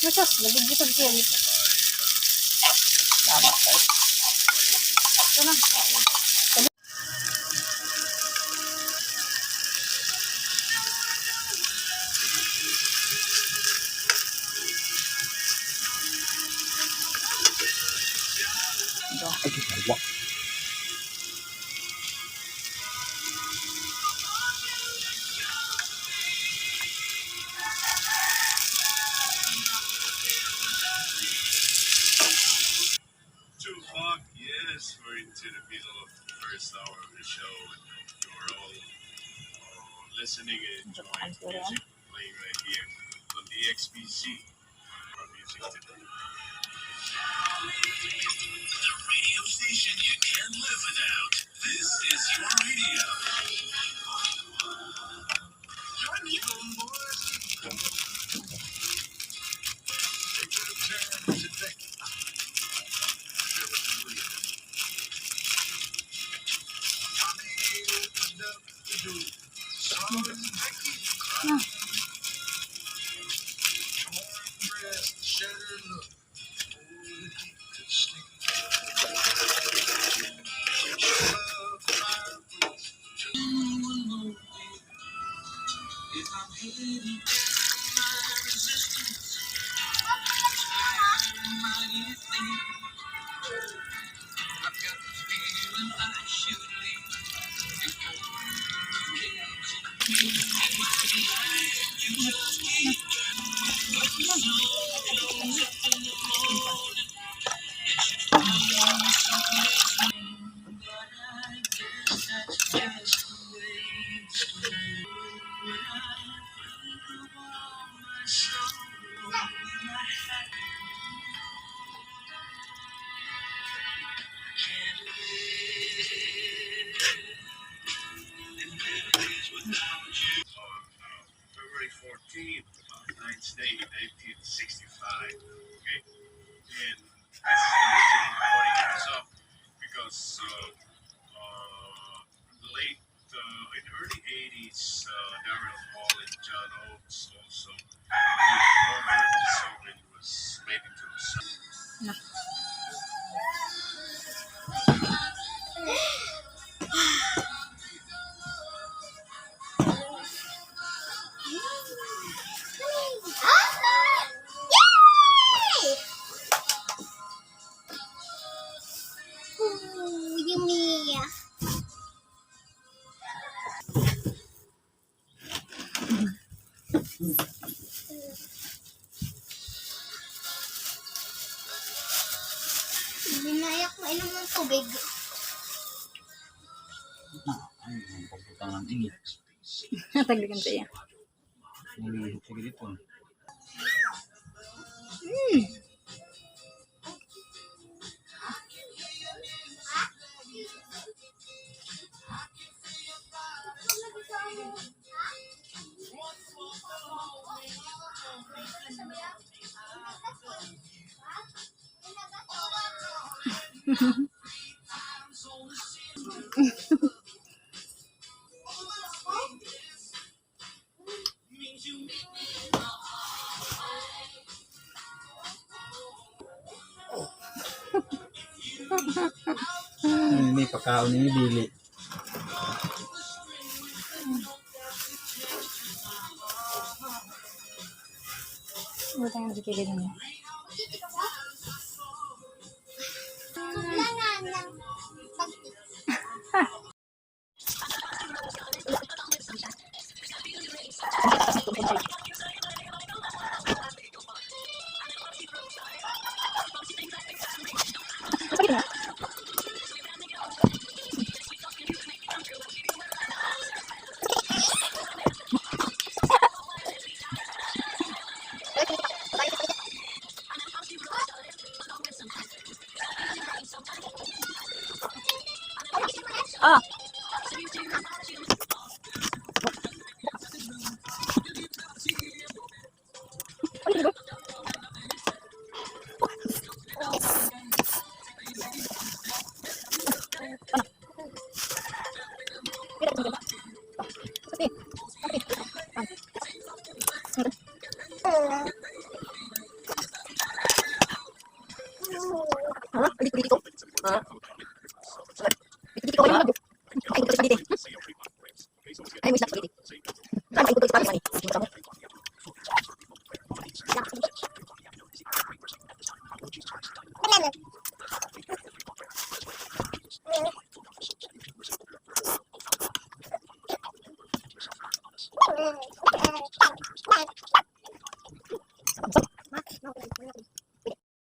Masos, nabigitag siya dito. Tama guys. Ito na. Ito. Yes, we're into the middle of the first hour of the show, and you're all listening and enjoying music playing right here on the XBC. Our music today. The radio station you can't live without. This is your radio. Your new boys. Take a turn today. February 14th, United States, 1965. Okay, and this is the reason I'm recording this up because late in the early 80s, Daryl Hall and John Oates also covered the song and it was made into a song. Yummy. Binayak mo inom ng tubig. Ang pagputang ng init. Taglikan siya. Nalilihok sa gilid po. May pagkaon ni Bili. Buta nga si Kili niya. Ah.